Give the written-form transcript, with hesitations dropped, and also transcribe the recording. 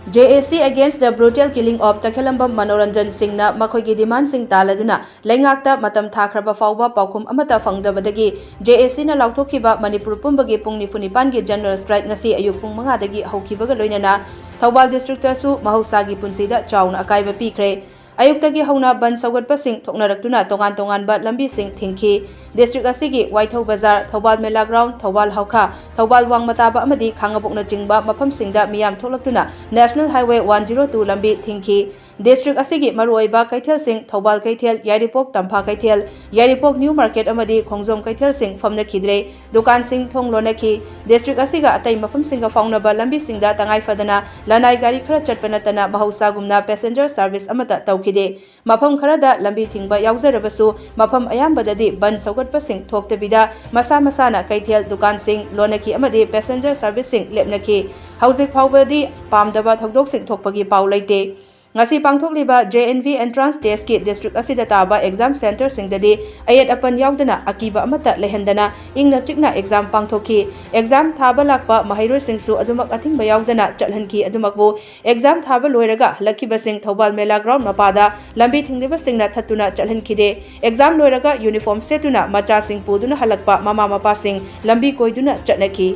JAC against the brutal killing of Takhelambam Manoranjan Singhna Makhoigi demand Singh Taladuna Lengakta Matam Thakraba Fauba Paukum Amata Fangdabadagi JAC na Lauthokiba Manipur Pumbagi Pung Nifunipangi General Strike Ngasi Ayuk Pung Mangadagi Haukibaga Loinana Thoubal District tasu Mahousagi Punsida Chaona Akaiba Pikhre Ayuktagi hauna Bandh Saugatpasing Thoknarakuna Tongan-Tonganba Lambising Thingki District asigi Waithau Bazar Thoubal Mela Ground Thoubal Hauka Thoubal Wangmataba amadi Khangabokna Jingba Mafamsingda Miyam Thoklaktuna National Highway 102 Lambi Thingki District asigi Maruoiba Kaithel Singh Thoubal Kaithel Yaripok Tampa Kaithel Yaripok New Market amadi Khongjom Kaithel Singh Famna Khidre Dukan Singh Thong Lonaki District asiga Atai Mafamsinga Faunaba Lambi Singda Tangai Fadana Lanai Gari Khara Chatpanatana Mahousagumna Passenger Service amata Taukhide Mafam Kharada Lambi Thingba Yauzarabasu Mafam Ayambadadi Bandh Saugatpasing Thoktabida Masa Masana Kaithel Dukan Singh Lonaki amadi Passenger Service Singh Lepnaki Hauzik Faubadi Pamdaba Thokdok Singh Thokpagi Pau Leite Ngasi pangthokliba JNV entrance test ki district asida taba exam center singdadi ayat apan yaudana akiba amata lehendana ingna chikna exam pangthokki exam thaba lakpa mahairoi singsu adumak athingba yaudana chalhanki adumakbu exam thaba loiraga halakhiba sing Thoubal Mela Ground mapada lambi thingdiba singna thatuna chalhankhide exam loiraga uniform setuna macha sing puduna halakpa mama mapa sing lambi koiduna chatnaki